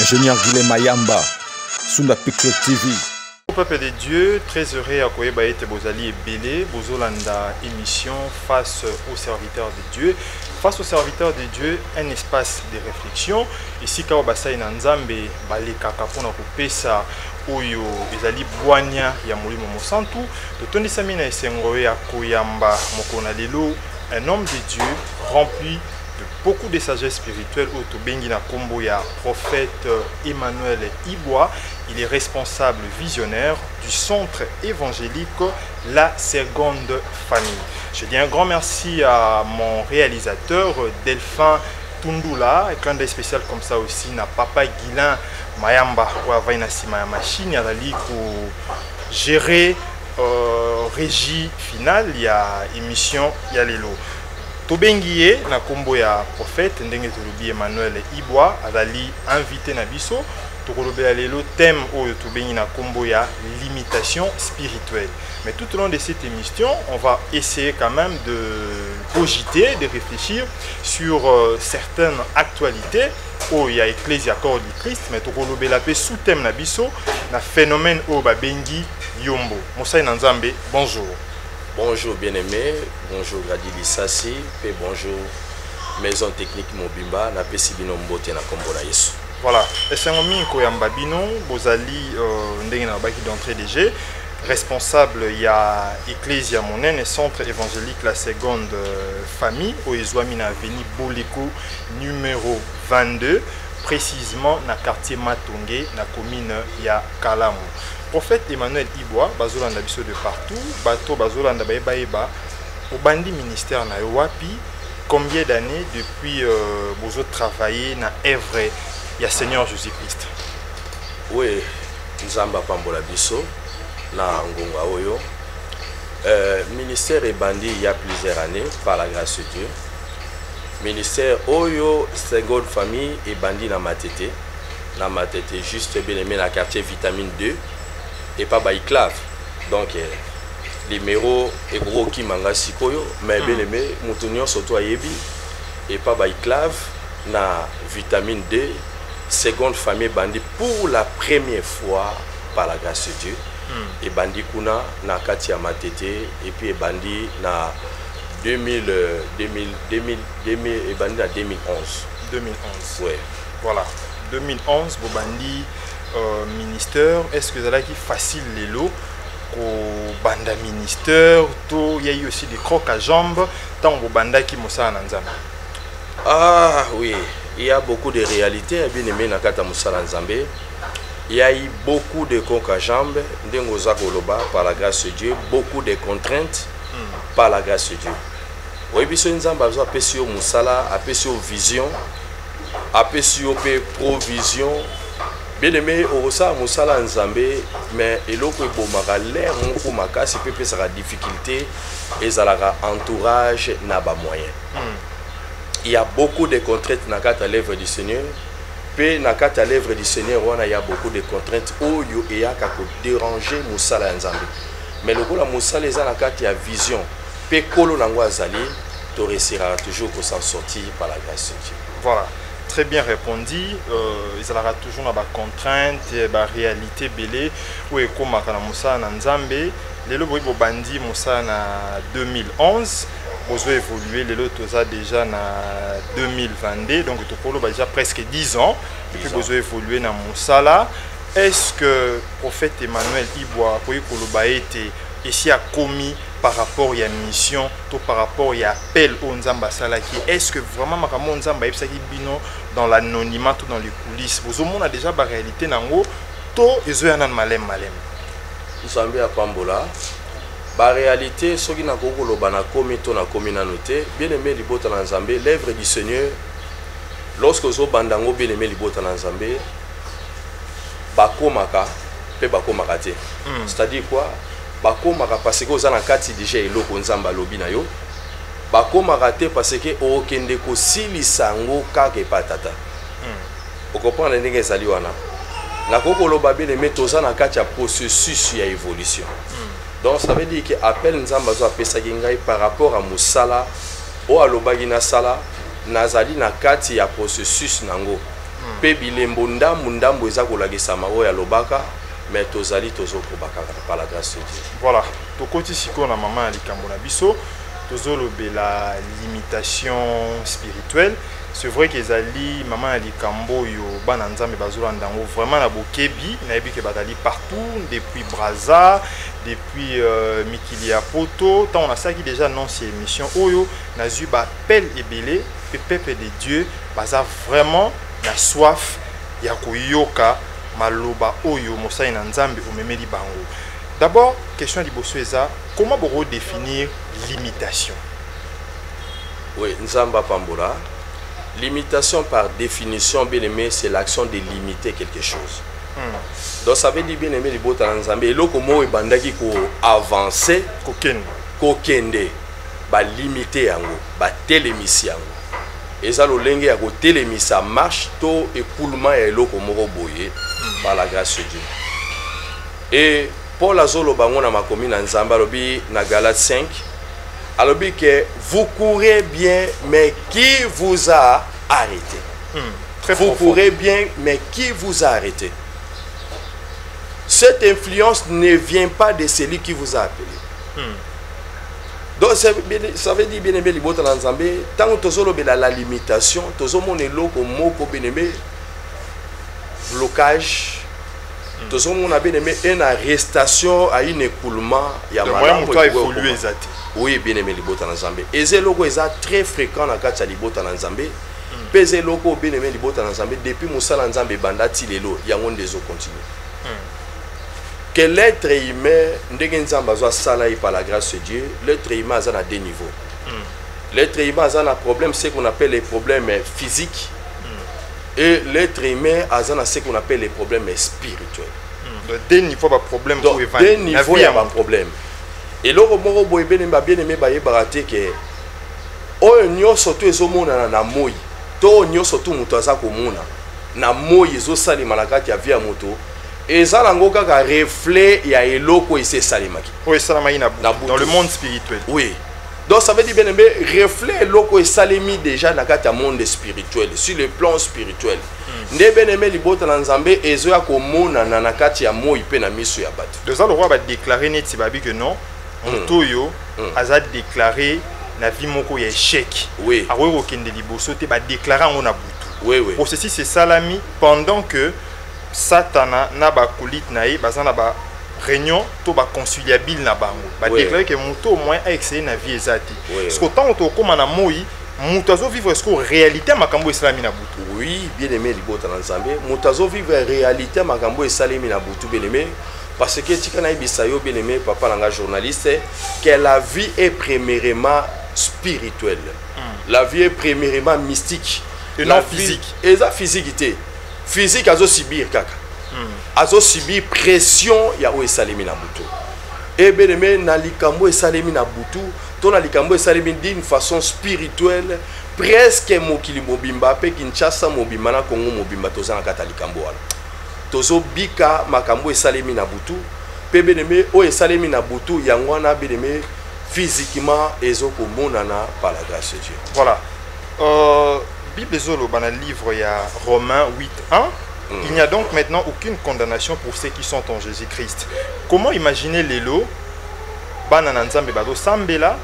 Ingénieur Guilhem Mayamba, Sunda Picture TV. Au peuple de Dieu, très heureux à Koyeba et Bozali et Bélé, Bozolanda émission face aux serviteurs de Dieu. Face aux serviteurs de Dieu, un espace de réflexion. Ici, quand on a Nzambe, Balé Kakapona Kupesa, Oyo, Ezali Boania, Yamoli Momosantu, de Tony Samina et Sengoé à Koyamba, Mokonalelo, un homme de Dieu rempli de beaucoup de sagesse spirituelle. Otobengi na Kombo ya prophète Emmanuel Ibois. Il est responsable visionnaire du centre évangélique La Seconde Famille. Je dis un grand merci à mon réalisateur Delphin Tundula, et un des spécial comme ça aussi, na Papa Guilhem Mayamba, ou à Vainasima machine, à la ligue pour gérer régie finale, il y a émission, il y a les lots. Tobengiye na kombo ya prophète ndenge tolobi Emmanuel Ibois azali invité na biso tokolobe ya lelo thème oyo tobengi na kombo ya limitation spirituelle. Mais tout au long de cette émission, on va essayer quand même de cogiter, de réfléchir sur certaines actualités où il y a Ecclesia Corps du Christ, mais tokolobe la paix sous thème na biso na phénomène o babengi yombo. Moussa Nzambe, bonjour. Bonjour bien-aimé, bonjour Gradi Lissassi, et bonjour Maison Technique Mobimba, na Pesibino Mbote na Kombola Yesu. Voilà, et c'est un minko Yambabino, Bozali Ndengenabaki d'entrée des G, responsable il y a Ecclesia Monen et centre évangélique La Seconde Famille, au Ezouamina Avenue Boleko numéro 22, précisément na quartier Matongé, na commune ya Kalamu. Prophète Emmanuel Ibois, bazolanda biso de partout, bato bazolanda baeba, au bandi ministère na Yowapi, combien d'années depuis bozo travailler na œuvre ya Seigneur Jésus-Christ? Oui, Nzamba Pambola biso na ngonga oyo. Ministère et bandi il y a plusieurs années par la grâce de Dieu. Ministère oyo Seconde Famille et bandi na matete. Na matete juste bien aimé na quartier Vitamine 2. Et pas Baïklave. Donc, numéro et gros qui manga sikoyo, mais bien aimé, moutonnion surtout à Yebi. Et pas Baïklave, na Vitamine D, Seconde Famille bandi pour la première fois par la grâce de Dieu. Et bandi kuna na Katia Matete, et puis bandi na 2000 et bandi na 2011. 2011. Ouais. Voilà. 2011, Bobandi. Ministère, est-ce que vous avez facile les lots au banda ministère, il y a eu aussi des crocs à jambes tant au banda qui moussa Nzambe. Ah oui, il y a beaucoup de réalités bien aimé nakata moussa Nzambe. Il y a eu beaucoup de crocs à jambes ndengoza koloba par la grâce de Dieu, beaucoup de contraintes par la grâce de Dieu. Oui, biso Nzambe a pesio moussala, a pesio vision, a pesio provision. Bien aimé, au ça, Moussala Nzambe, mais il y a l'air pour makasi peut sa difficulté et ça entourage n'a pas moyen. Il y a beaucoup de contraintes dans la l'œuvre du Seigneur. Puis dans la l'œuvre du Seigneur, il y a beaucoup de contraintes où il y a déranger Moussala Nzambe. Mais le coup la Moussala les a il y a vision. Puis kolo nangwa azali, tu réussiras toujours pour s'en sortir par la grâce de Dieu. Voilà. Très bien répondu. Ils aura toujours dans la contrainte, la réalité belé où est comme à Moussa Nzambe. Les lois bandi Moussa na 2011. Vous avez évolué les lots déjà na 2022. Donc tu peux déjà presque 10 ans. Et puis vous avez évolué na Moussa là. Est-ce que prophète Emmanuel Ibois pour que été ici a commis par rapport à la mission, tout par rapport à l'appel au Nzamba Salaki? Est-ce que vraiment Makamon Nzamba Epsaki Bino dans l'anonymat ou dans les coulisses? Vous avez déjà la réalité nango, tout ils ont un malem. Nzamba à Pambola, la réalité, ce qui n'a pas commis, tout n'a commis na noté. Bien aimé libota Nzamba, l'œuvre du Seigneur. Lorsque vous avez bandango bien aimé libota Nzamba, bakomaka, pe bakomaka te. C'est-à-dire quoi? Bakomaka parce que vous avez un kati déjà eloko Nzamba lobi na yo. Bakomaka te parce que okende ko silisango kake patata. Vous comprenez ndenge ezali wana. Na koko loba bien aimé toza na kati ya processus ya évolution. Donc ça veut dire que appel Nzamba zo apesa ngai par rapport à musala o alobaki na sala nazali na kati ya processus nango. pe bilembo ndambo eza kolakisama oyo alobaka mais tozali tozokobaka par la grâce de Dieu. Voilà, tokoti siko na mama ya likambo na biso tozolobela limitation spirituelle. C'est vrai que ezali mama ya likambo yo bana nzambe bazolanda ngo vraiment na bokebi nayebi ke batali partout depuis Brazza, depuis Mikili ya Poto, tant on a ça qui déjà annoncé émission oyo nazu ba appel ebele le peuple de Dieu baza vraiment na soif ya koyoka maloba oyo mosai na nzambe omemeli bango. D'abord, question liboso eza comment boro définir limitation? Oui, nzamba pambola. Limitation par définition, bien aimé, c'est l'action de limiter quelque chose. Donc ça veut dire bien aimé, les bottes en nzambe et loko mo ebandaki ko avancer kokende ba limiter yango ba telemisi yango. Eza lo lenge ya ko telemisa marche to écoulement ya loko moko boye par la grâce de Dieu. Et Paul azolo bango na makomi na nzamba lobi na Galates 5 alobi que vous courez bien mais qui vous a arrêté? Vous courez bien mais qui vous a arrêté? Cette influence ne vient pas de celui qui vous a appelé. Donc ça veut dire bien aimé libota na nzambe tant tozolo bela la limitation tozomona eloko moko bien aimé blocage tozomona bien aimé une arrestation à un écoulement ya malamu ko évoluer zati. Oui bien aimé libota na nzambe eze loko eza très fréquent na kati ya libota na nzambe peze loko bien aimé libota na nzambe depuis musala nzambe bandati lelo yango ndezo continuer. Que l'être humain, par la grâce de Dieu, l'être humain a deux niveaux. L'être humain a un problème, ce qu'on appelle les problèmes physiques. Et l'être humain a ce qu'on appelle les problèmes spirituels. Deux niveaux de problème. Deux niveaux de problème. Et là, bien aimé, baraté que oyo nyoso to ezomona na moi. To nyoso to muto azakomona. Na moi ezosali malakati ya via moto. Et ça, c'est un reflet ya eloko ese salimaki. Oui, salamaki dans le monde spirituel. Oui. Donc ça veut dire bien aimé, reflet eloko ese salimi déjà dans le monde spirituel, sur le plan spirituel. Nde bien aimé libota na nzambe ezo ya komona na nakati ya moi pe na miso ya bato. De ça le roi va déclarer neti babi que non, moto yo aza déclarer na vie moko ya échec. Oui. Aroyo okende liboso te ba déclarer ngo na butu. Oui oui. Pour ceci c'est salami pendant que Satana na ba kulit na ye bazana ba réunion to ba conciliable na bango ba déclarer que moto au moins a excellé na vie ezati parce que tant to koma na moi moto azo vivre ce que réalité makambo islami na butu. Oui bien aimé libota na nzambe moto azo vivre réalité makambo islami na butu bien aimé parce que tika na ibisayo bien aimé papa langa journaliste que la vie est premièrement spirituelle. La vie est premièrement mystique et non physique. Et ça physiquité physique azo subir kaka azo subir pression ya o esalemi na butu et bien aimé na likambo esalemi na butu to na likambo esalemi d'une façon spirituelle presque mokili mobimba pe Kinshasa mobimba na Congo mobimba toza na kata likambo wana tozo bika makambo esalemi na butu pe bien aimé o esalemi na butu yango wana bien aimé physiquement ezo komonana par la grâce de Dieu. Voilà. Bible Zolo, dans le livre, il y a Romains 8.1. Il n'y a donc maintenant aucune condamnation pour ceux qui sont en Jésus-Christ. Comment imaginer les lots? Banananzambe bazo sambela,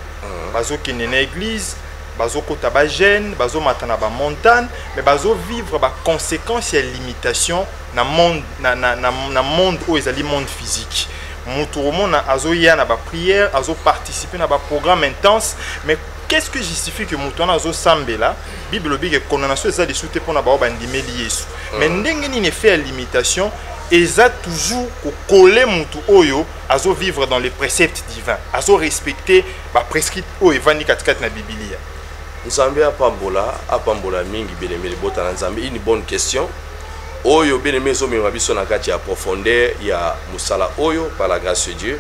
bazo kene na église, bazo kota ba jeune, bazo matana ba montagne, mais bazo vivre ba conséquences et limitations na monde na monde où ezali monde physique. Muturomo na azo ya na ba prière, azo participer na ba programme intense, mais qu'est-ce que justifie que Moutona azo sambela Bible dit que condamnation est dessous pour na ba bandimeli Yesu. Mais ndenge ni ne fait limitation eza toujours coller mutu oyo azo vivre dans les préceptes divins, azo respecter ba prescripts o evani katikati na Biblia. Nzambe apambola mingi belemeli bota na Nzambe une bonne question. Oyo belemeli zo mema biso na kati ya profondeur ya musala oyo par la grâce de Dieu.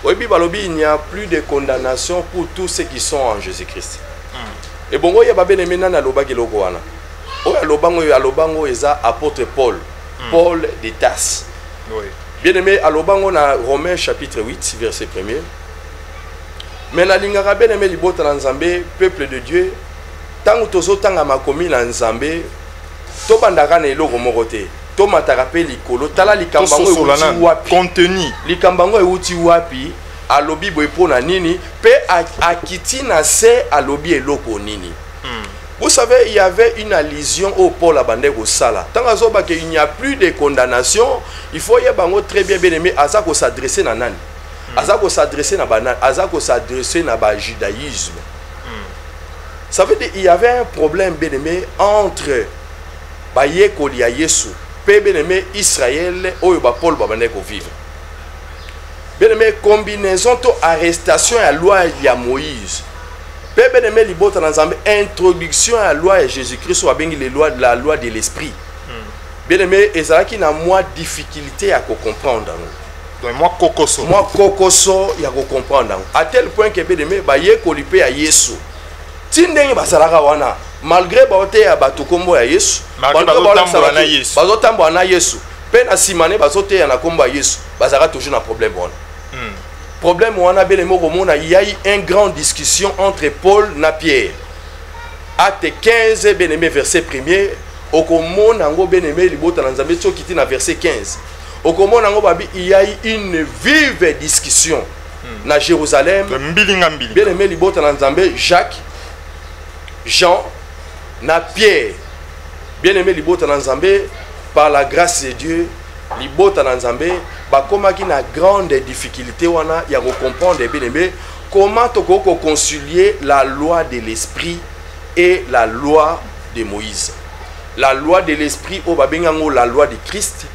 Oui, il n'y a plus de condamnation pour tous ceux qui sont en Jésus-Christ. Et bon, il y a bien aimé na loba keloko wana. O ya lobango eza apôtre Paul, Paul de Tarse. Oui. Bien aimé à lobango na Romains chapitre 8 verset 1er. Mais na lingaka bien aimé libota na Nzambe, peuple de Dieu, tant tozo tanga makomi na Nzambe, to bandaka na eloko moko te to mataka pe likolo tala likambango euti wapi contenu likambango euti wapi alobi boye pona nini pe akiti na se alobi eloko nini. Vous savez, il y avait une allusion au Paul Abandé au Sala. Tant qu'il n'y a plus de condamnation, il faut y avoir très bien aimé Azako s'adresser à Nan. Azako s'adresser à Banan, Azako s'adresser à judaïsme. Ça veut dire qu'il y avait un problème bien aimé entre Baye Kolia Yesu, bien aimé Israël, ou Paul Abandé au vivre. Bien aimé combinaison de arrestation à la loi de Moïse. Bien-aimé, introduction à la loi de Jésus-Christ ou la loi de l'esprit. Bien-aimé, et ça qui n'a moins difficulté à comprendre. Donc moi kokoso. Moi kokoso il y a comprendre. À tel point que bien-aimé, ba ye kolipé à Yesu. Tindenge basalaka wana malgré baote ya batukombo ya Yesu. Malgré bazotambola na Yesu. Bazotambola na Yesu. Pe na simane bazote ya na kombo ya Yesu. Bazaka toujours un problème wana. Problème où on a bien il y a eu une grande discussion entre Paul et Pierre. Acte 15, bien-aimé, verset 1er. Au commun, bien-aimé, verset 15. Au commun, il y a eu une vive discussion à Jérusalem. Bien-aimé, Jacques, Jean, na Pierre. Bien-aimé, par la grâce de Dieu, libota na Nzambe bakoma ki na grande difficulté wana ya comprendre bien aimé comment toko concilier la loi de l'esprit et la loi de Moïse. La loi de l'esprit au babengango la loi de Christ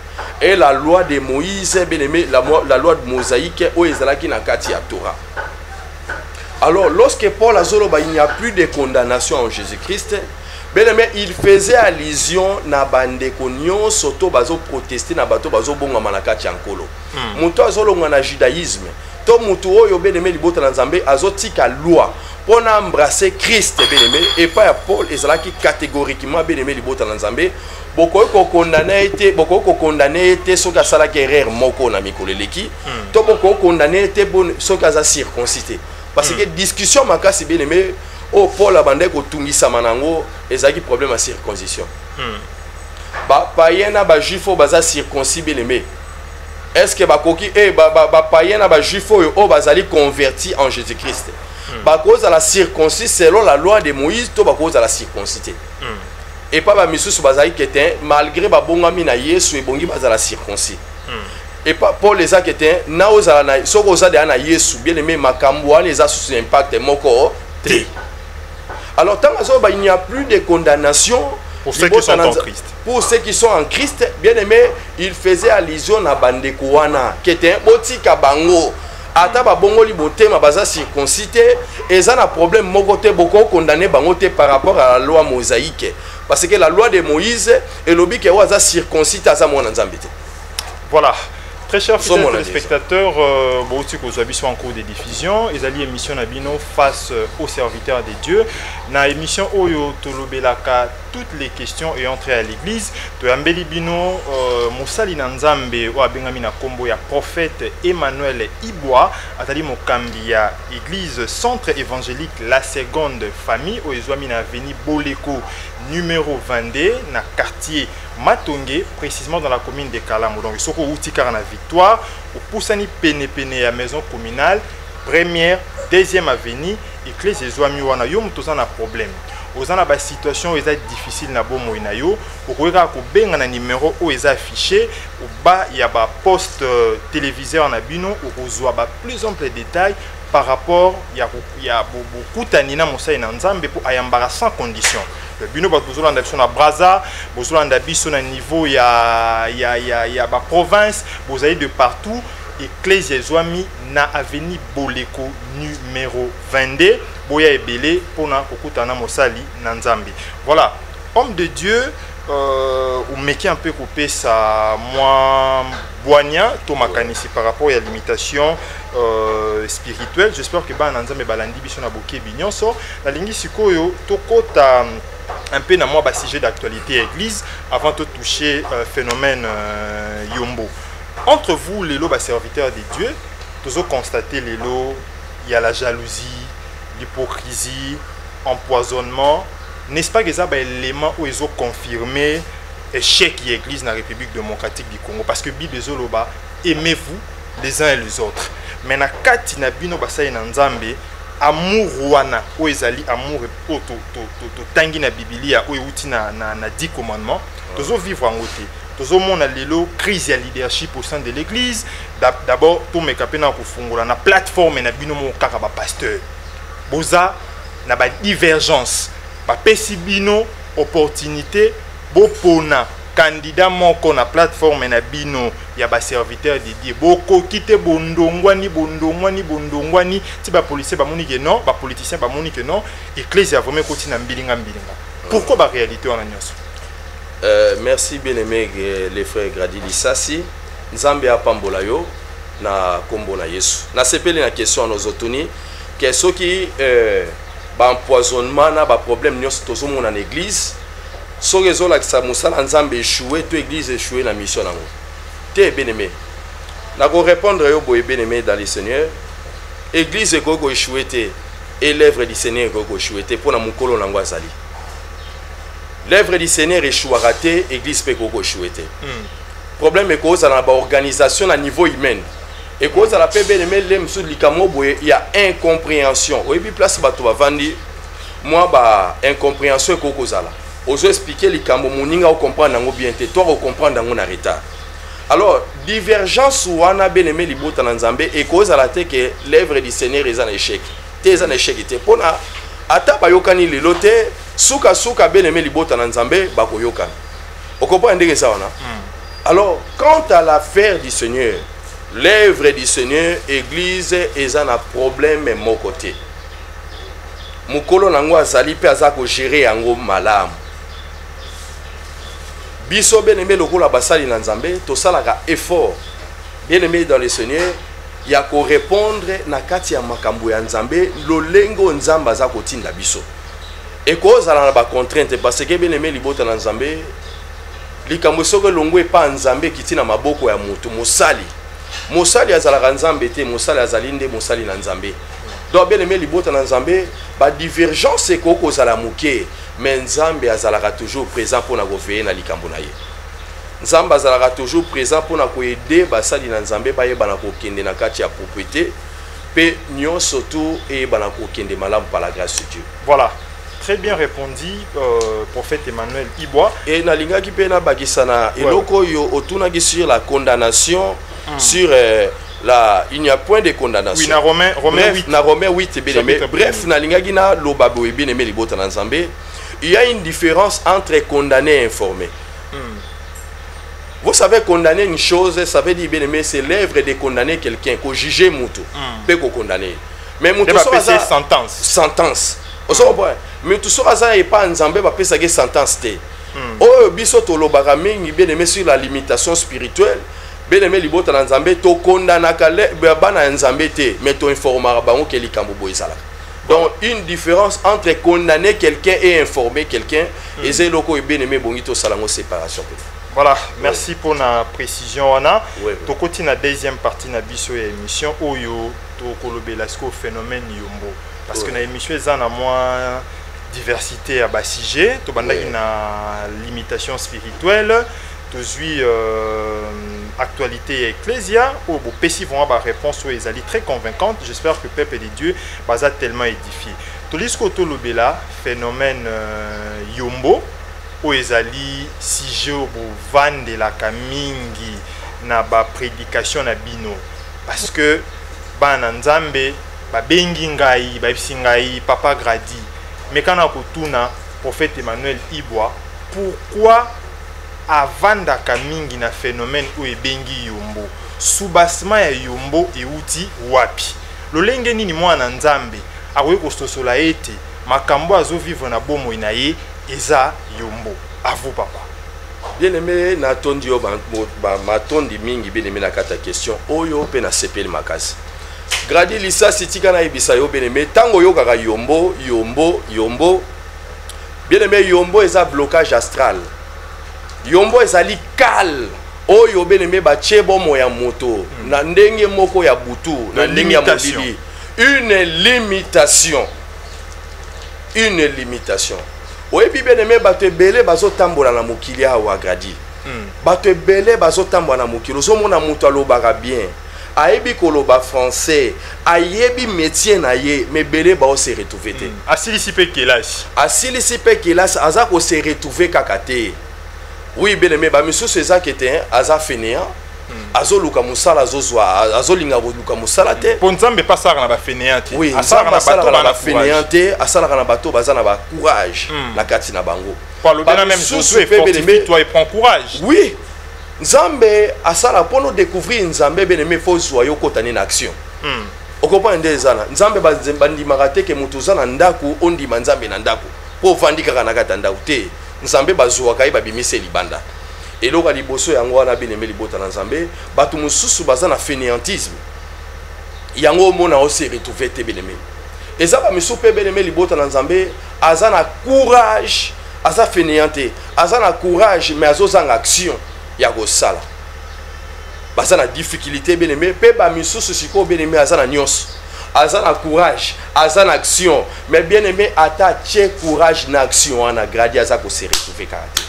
et la loi de Moïse bien aimé la loi de mosaïque au ezalaki na kati ya Torah. Alors lorsque Paul azolo ba il n'y a plus de condamnation en Jésus-Christ. Bien aimé, il faisait allusion na bandeko nyonso to bazo protester na bato bazo bonga manakati ankolo. Muto azolonga na judaïsme. To mutu oyo bien aimé libota na Nzambe azotika loi pour embrasser Christ bien aimé et pas à Paul et cela qui catégoriquement bien aimé libota na Nzambe boko ko condamné été soka sala guerrière moko na mikoleleki to boko condamné été bon soka za circoncis parce que discussion makasi bien aimé. Oh, Paul abandé ko tungisa manango ezaki problème à circoncision. Ba païena ba juifo baza circoncis bien aimé. Est-ce que ba koki ba païena ba juifo o bazali converti en Jésus-Christ. Ba cause à la circoncis selon la loi de Moïse to ba cause à la circoncité. Et pas ba misusu bazali ketin malgré ba bongami na Yesu e bongi bazala circoncis. Et pas Paul les a ketin na ozala na soko za de na Yesu bien aimé makambo les a sous impact moko té. Alors, tant qu'il n'y a plus de condamnation pour ceux qui sont en Christ. Pour ceux qui sont en Christ, bien aimé, il faisait allusion à Bandekouana, qui était un botika bango. Ataba bongo liboté, ma base circoncité, et ça a un problème, mokote beaucoup condamné bangote par rapport à la loi mosaïque. Parce que la loi de Moïse est l'objet qui est circoncité à sa monanzambité. Voilà. Très chers téléspectateurs, sont en cours de diffusion. Ils allaient émission Nabino face aux serviteurs de Dieu. Dans l'émission Oyo Tolobelaka, toutes les questions ayant trait à l'église. De Ambeli Bino, Moussali Nanzambe, ou Abengamina Kombo, ya prophète Emmanuel Iboa, Atali Mokambia, église centre évangélique La Seconde Famille, au Ezouamina Veni Boleko, numéro 22, na quartier Matongé, précisément dans la commune de Kalamo. Donc, il faut que la victoire, au Poussani Pene à maison communale, première, deuxième avenue, église des Zouami wana yo mutoza un problème. Aux en a situation est difficile na bomo inayo, au koyeka ko benga na numéro où est affiché, au bas il y a ba poste téléviseur na bino, au kozwa ba plus ample détails par rapport il y a beaucoup tanina mosai na nzambe pour ayambara sans condition. Le bino ba bozolo ndabiso na Braza, bozolo ndabiso na niveau ya ba province, bozali de partout. Ecclésia Zouami na avenue Boleko numéro 22 Boya Ebele pour na kokutana mosali na Nzambe. Voilà, homme de Dieu ou meki un peu coupé sa moi boigna tomakanisi par rapport à la limitation spirituelle. J'espère que ba Nzambe balandi biso na boké binyonso la lingi sikoyo tokota un peu na moi ba sujet d'actualité église avant de toucher phénomène Yombo. Entre vous, les lots serviteurs de Dieu, vous avez constaté les lots, il y a la jalousie, l'hypocrisie, empoisonnement. N'est-ce pas que ça, élément où ils ont confirmé échec de l'église dans la République démocratique du Congo parce que Bible ezoloba aimez-vous les uns et les autres mais na kati na bino basai na nzambe amour wana o ezali amour to tangi na Biblia o euti na 10 commandements tozo vivre en côté tozo mona lelo crise ya leadership au sein de l'église d'abord to mekapena ko fungola na plateforme na bino mo kaka ba pasteur boza na ba divergence ba pesi bino opportunité bopona candidat moko na plateforme na bino ya ba serviteur de Dieu boko kite bondongwani ti ba policier ba moni que non ba politicien ba moni que non ecclésia vraiment koti na mbilinga pourquoi ba réalité on a nyonso merci bien aimé les frères Grady Lissasi nzambe apambola yo na kombo na Yesu na sepeli na question nos otuni que ceux qui ba empoisonnement na ba problème nyonso tozo mona na église so réseau la sa musala nzambe échoué to église échoué na mission nango te bien aimé na ko répondre yo boye bien aimé dans le Seigneur église ko échoué te et l'œuvre du Seigneur ko échoué te pour na mukolo nango azali l'œuvre du Seigneur échouera te église pe ko échoué te problème est cause dans la organisation à niveau humain et cause à la pe bien aimé les msou likamo boye il y a incompréhension oui bi place bato ba vandi moi ba incompréhension ko kozala ozo expliquer les cambo moninga au comprendre nango bien te toi au comprendre nango na retard alors divergence wana bien aimé libota na nzambe et cause à la te que l'œuvre du Seigneur est en échec te en échec te pona ata ba yokani lelo te suka bien aimé libota na nzambe ba ko yokana o comprendre ndenge ça wana alors quant à l'affaire du Seigneur l'œuvre du Seigneur église est en problème mon côté mukolo nango azali pe azako gérer yango malamu biso bien aimé lokola basali na nzambe to salaka effort bien aimé dans le Seigneur ya ko répondre na kati ya makambo ya nzambe lolengo nzamba azako tinda biso et cause ala na ba contrainte parce que bien aimé libota na nzambe likambo soko longo e pa nzambe kitina maboko ya mutu mosali azalaka nzambe te mosali azali nde mosali na nzambe donc bien aimé libota na nzambe ba divergence ko kozala muke mais nzambe azalaka toujours présent pour na veiller na likambo na ye nzambe azalaka toujours présent pour na ko aider basali na nzambe ba ye bana ko kende na kati ya propriété pe nyonso tout et bana ko kende malamu par la grâce de Dieu. Voilà, très bien répondu prophète Emmanuel Ibois et na linga ki pe na bakisana eloko yo otuna ki sur la condamnation sur il n'y a point de condamnation. Oui, na Romain 8. Na Romain 8 bien aimé. Bref, na linga gina lobabo bien aimé libota na nzambe. Il y a une différence entre condamner et informer. Vous savez, condamner une chose, ça veut dire bien aimé, c'est l'œuvre de condamner quelqu'un, qu'on juge Moutou, peut qu'on condamner. Mais Moutou c'est sentence. Sentence. Mais tout ça n'est pas nzambe va faire ça sentence té. Oh biso to lobaka mingi bien aimé sur la limitation spirituelle. Bien aimé libota na nzambe to condamna kale bana nzambe té, mais to informara bango ke likambo boyisala. Donc une différence entre condamner quelqu'un et informer quelqu'un et c'est loko bien aimé bongito salango séparation. Voilà, merci pour la précision Anna. To koti na deuxième partie na biso ya émission oyo to kolobela sko phénomène yombo parce que na émission ça na moi diversité à bas sujet to bandaki na limitation spirituelle to zui actualité ecclésia ou bo pesi vont avoir réponse aux ali très convaincante. J'espère que peuple de Dieu va tellement édifié. To lisko to lobela phénomène yombo o ezali sujet bo vande la kamingi na ba prédication na bino parce que bana nzambe ba bengi ngai ba ngai papa Grady mais kana kotuna prophète Emmanuel Ibois pourquoi avant kamingi na phénomène o ebengi yombo soubassement ya yombo euti wapi lolenge nini mwana nzambe akoki kososola ete makambo azo vivre na bomo na ye eza yombo. À vous papa. Bien aimé na tondi yo ba matondi mingi bien aimé na kata question oyo pe na sepeli makasi. Grady Lissasi tika na ibisa yo bien aimé tango yo kaka yombo. Bien aimé yombo eza blocage astral. Yombo ezali kal oyo bien aimé ba chebo moya moto na ndenge moko ya butu na ndenge ya mobili. Une limitation. oyebi bien aimé bato ebele bazotambola na mokili awa gradi bato ebele bazotambola na mokili ozomona moto alobaka bien ayebi koloba français ayebi métier na ye mais ebele baose retrouver te asilisi pe kelasi aza kose retrouver kaka te oui bien aimé bamisusu ezaki te aza fainéant azoluka musala azolinga koluka musala te po nzambe pa asalaka na bafainéant te oui asalaka na bafainéant te asalaka na bato baza na bacourage na kati na bango bamisusu fortifie toi et prend courage oui nzambe asala mpo no découvrir nzambe bien aimé fo zwa yo kota na action okopa nde ezana nzambe bandimaka te ke moto oza na ndako ondima nzambe na ndako mpo ovandi kaka na kati ya ndako te nzambe bazwaka ye babimisi libanda eloko liboso yango wana bien aimé libota na nzambe bato mosusu baza na fainéantisme yango omona ose retrouver te bien aimé eza bamisu mpe bien aimé libota na nzambe aza na courage aza fainéant te aza na courage mais azozanga action ya kosala baza na difficulté bien aimé mpe bamisusu sikoyo bien aimé aza na nyonso aza na courage aza na action mais bien aimé ata tie courage na action wana gradi aza kose retrouver kaka te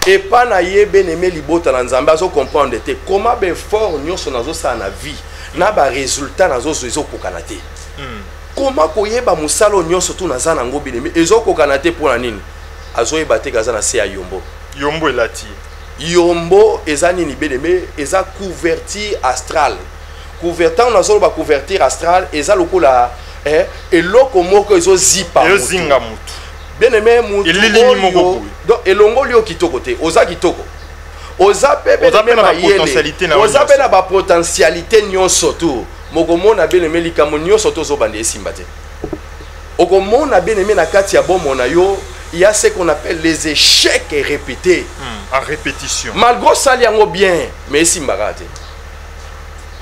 epa na ye bien aimé libota na nzambe azocomprendre te koma baeffort nyonso nazosala na vie na baresultat nazozwa ezokokana te koma koyeba mosala oyo nyonso tu naza nango bien aimé ezokokana te mpo na nini azoyeba te kaza na se ya yombo elati yombo eza nini bien aimé eza couverture astrale couvertant nazoloba couverture astrale eza lokola eloko moko ezozipa ezozinga mutu bien aimé mutu donc elongoli yo kitoko te oza kitoko oza pe oza pe na bapotentialité nyonso tu mokomona bien aimé likambo nyonso to ozobanda esimba te okomona bien aimé na kati ya bomo na yo il y a ce qu'on appelle les échecs répétés en répétition malgré ça yango bien mais esimbaka te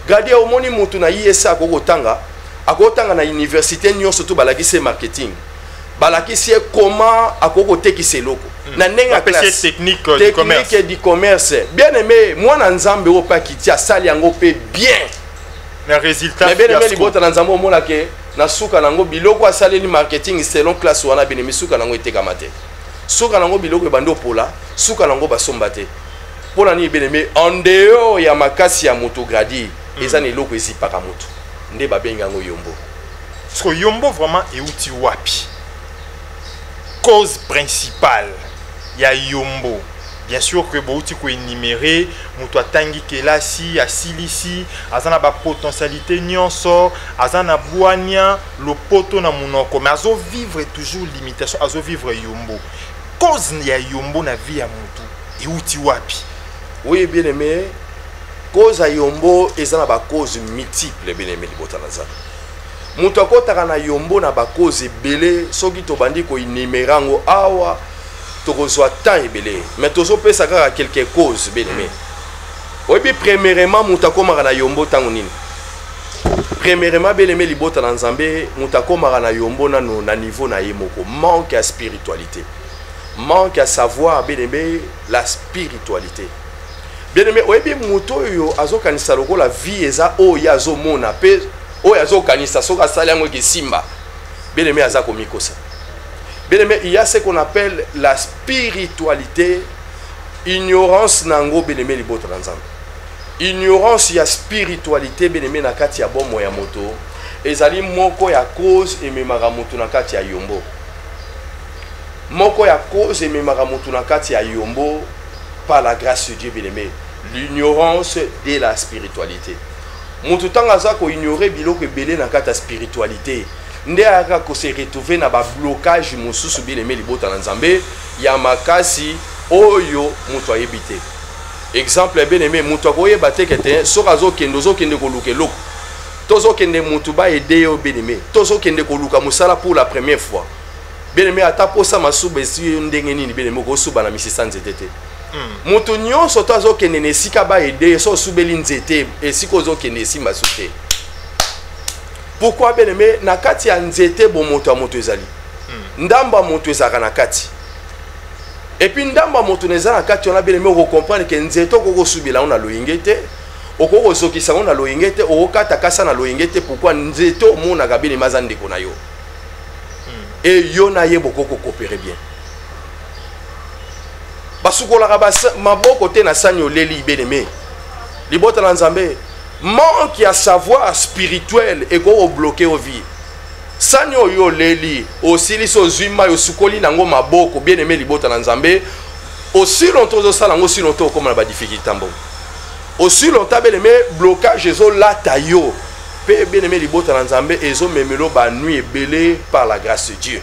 gadi omoni mutu na ISA akokotanga na université nyonso to balakisi marketing balakisi comment akokotekisa eloko na ndenge ya classe technique du commerce bien aimé mwana nzambe oyo pa kiti asali yango pe bien na résultat mais bien aimé libota na nzambe omona ke na suka nango biloko asaleli marketing selon classe wana bien aimé suka nango etekama te suka nango biloko ebandi opola suka nango basomba te mpona nini bien aimé en dehors ya makasi ya moto gradi eza na eloko ezipaka moto nde babengi yango yombo so yombo vraiment euti wapi cause principale ya yombo bien sûr que bouti ko énumérer mutu atangi kelasi asilisi azana ba potentialité nyonso azana bwania lopoto na munoko mais azo vivre toujours limitation azo vivre yombo cause ya yombo na vie ya mutu euti wapi oui bien aimé cause ya yombo ezana ba cause multiple bien aimé libota na zana mutu akotaka na yombo na ba cause ebele soki tobandi ko énumérango awa tokozwa temps ebele mais tozopesa kaka quelques causes bien aimé oyebi premièrement mutu akomaka na yombo ntango nini premièrement bien aimé libota na nzambe mutu akomaka na yombo nano na niveau na ye moko manque ya spiritualité manque à savoir bien aimé la spiritualité bien aimé oyebi mutu oyo azokanisa lokola vie eza oyo azomona pe oyo azokanisa soki asali yango ekesimba bien aimé aza komikosa. Bien aimé, il y a ce qu'on appelle la spiritualité, ignorance nango bien aimé libota na nzambe. Ignorance ya spiritualité bien aimé na kati ya bomo ya moto, ezali moko ya cause ememaka moto na kati ya yombo. Moko ya cause ememaka moto na kati ya yombo par la grâce de Dieu bien aimé, l'ignorance de la spiritualité. Moto tanga za ko ignorer biloko ebele na kati ya spiritualité. Nde aka ko se retrouver na ba blocage mosusu bien aimé libota na nzambe ya makasi oyo mutu ayebite. Exemple bien aimé mutu akoyeba te kete soka zo kende ko luka eloko. Tozo kende mutu ba aider yo bien aimé. Tozo kende ko luka musala pour la première fois. Bien aimé ata posa masube si ndenge nini bien aimé ko suba na misisa nzete. Mutu nyonso tozo kende nesika ba aider so subeli nzete esiko zo kende simba sute. Pourquoi bien aimé na kati ya nzete bo moto moto ezali ndamba moto ezaka na kati et puis ndamba moto neza na kati on a bien aimé ko comprendre que nzete ko subila on a loyingete okoko zokisa on a loyingete okata kasa na loyingete pourquoi nzete omona ka bien mazande ko na yo et yo na ye boko coopérer bien basukola maboko te na sani oleli bien-aimé libota na Nzambe manque ya savoir spirituel et ko bloquer au vie sani oyo leli osili so zwima yo sukoli nango maboko bien-aimé libota na Nzambe aussi longtemps zo sala ngo aussi longtemps comme na ba difficulté mbo aussi longtemps bien-aimé blocage ezo lata yo pe bien-aimé libota na Nzambe ezo memelo ba nuit ebele par la grâce de Dieu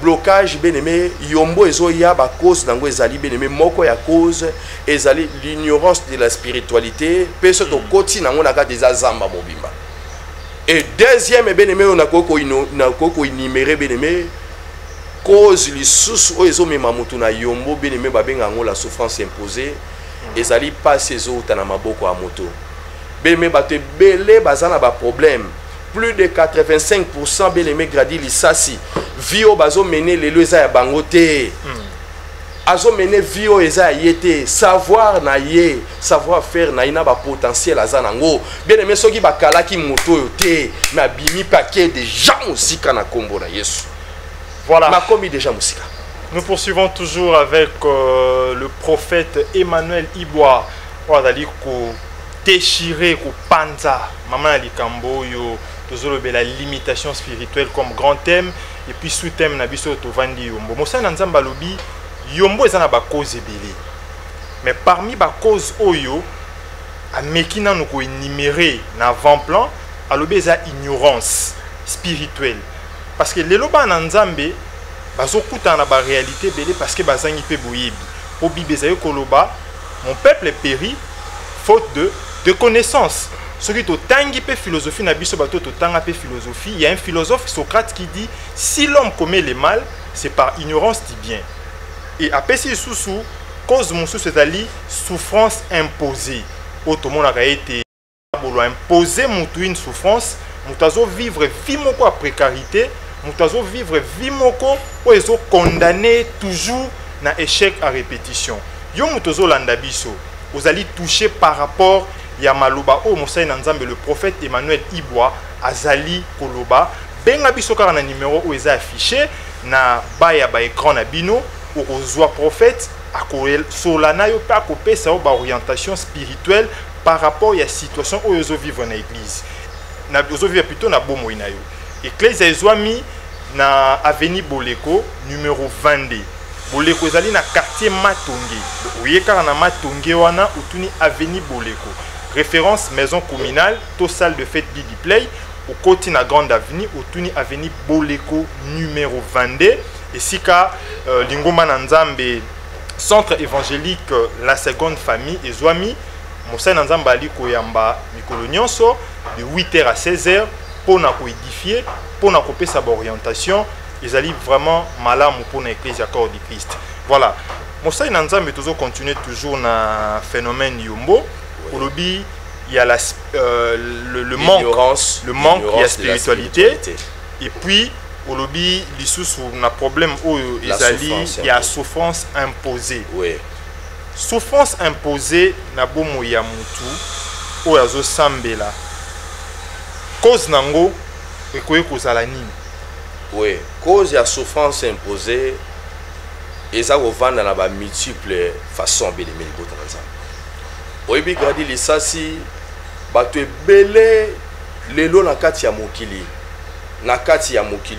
blocage bien-aimé yombo ezo ya ba cause nango ezali bien-aimé moko ya cause ezali l'ignorance de la spiritualité pe so to koti nango na kati za zamba mobimba et deuxième bien-aimé on a koko énuméré bien-aimé cause lisusu o ezo mema mutu na yombo bien-aimé babenga ngo la souffrance imposée ezali pas ezo utana maboko a moto bien-aimé bato belé bazana ba problème plus de 85% bien-aimé gradi lisasi vio bazo mener les lois ya bangote azo mener vio eza yete savoir na ye savoir faire na ina ba potentiel azanango bien-aimé soki bakala ki moto yote na bimi paquet de gens aussi kana kombo na Yesu voilà ma commis déjà musika. Nous poursuivons toujours avec le prophète Emmanuel Iboa ozali ko déchirer ko panza maman likambo yo tozolobe la limitation spirituelle comme grand thème et puis sous-thème na biso to vandi yombo mosana nzamba lobi yombo eza na ba cause ebele mais parmi ba cause oyo ameki nanu ko énumérer na avant-plan alobi eza ignorance spirituelle parce que lelo ba na nzambe bazokuta na ba réalité belé parce que bazangi pe boyebi po bibeza yo koloba mon peuple périt faute de connaissance. Ce qui est tangi pe philosophie na biso bato to tanga pe philosophie, il y a un philosophe Socrate qui dit si l'homme commet le mal, c'est par ignorance du bien. Et après si sous cause mon sous c'est-à-dire souffrance imposée. Autrement on a été imposer mutu une souffrance, mutazo vivre vie moko à précarité, mutazo vivre vie moko ou ezo condamné toujours na échec à répétition. Yo mutazo landa biso, vous allez toucher par rapport ya maloba o mosai na Nzambe le prophète Emmanuel Iboa azali koloba benga biso kaka na numéro o eza affiché na baya ba écran na bino o kozwa prophète akoel solana yo pa kopesa o ba orientation spirituelle par rapport ya situation o yozo vivre na église na yozo vivre plutôt na bomo ina yo église ezwami na avenue Boleko numéro 22 Boleko ezali na quartier Matonge oyeka na Matonge wana utuni avenue Boleko référence maison communale, to salle de fête Big Play, au côté na grande avenue, au tuni avenue Boleko numéro 22. Et si ka Lingoma Nzambe centre évangélique la seconde famille et Zouami, Moussa Nzamba ali koyamba mikolo nyonso de 8h à 16h pour na ko édifier, pour na couper sa orientation, ils allaient vraiment malamu pour na église à corps du Christ. Voilà. Moussa Nzambe toujours continue toujours na phénomène yombo. Olobi, il y a le manque, il y a spiritualité. Et puis, Olobi, il y a problème où il y a souffrance imposée. Oui. Souffrance imposée, na bomo ya mutu, ou yazo sambela. Cause nango, ekoye kozala nini? Oui, cause ya souffrance imposée, eza kovanda na ba multiples façons de mener le botanza. Oyebi gradi lisasi bato ebele lelo na kati ya mokili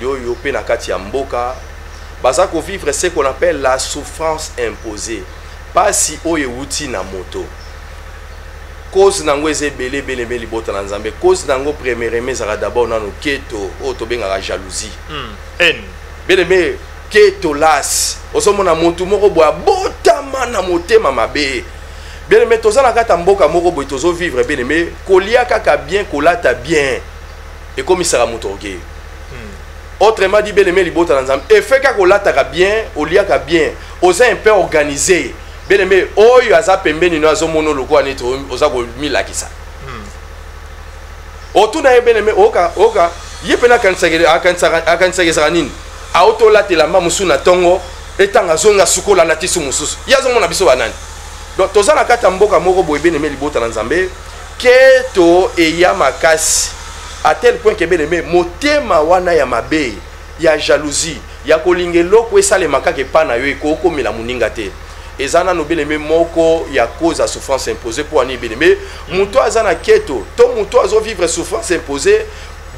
oyo pe na kati ya mboka baza ko vivre ce qu'on appelle la souffrance imposée pasi oyo wuti na moto cause nango ezebele bele libota na Nzambe cause nango premièrement ezaka d'abord nano keto o to benga jalousie haine bele keto las osomona moto moko boya botama na motema mabe. Bien aimé, tous na kata mboka moko boy tozo vivre bien aimé, kolia kaka bien, kolata bien. Et comme ça moto orgueil. Autrement dit bien aimé libota na Nzambe, et fait ka kolata ka bien, olia ka bien, oza un peu organisé. Bien aimé, oyo aza pembeni no azo mono loko aneto oza ko milakisa. Otuna bien aimé, oka yepena akansageza nini. Auto la telamba musuna tongo, etanga zonga sukola na tisu mususu. Yazo mona biso banani. Donc toza na kata mboka moko boye bien-aimé libota na Nzambe keto eya makasi à tel point que bien-aimé motema wana ya mabe ya jalousie ya kolinga eloko esalemaka ke pa na yo ekokomela moninga te eza nano bien-aimé moko ya cause ya souffrance imposée mpo ani bien-aimé moto aza na keto to moto azovivre souffrance imposée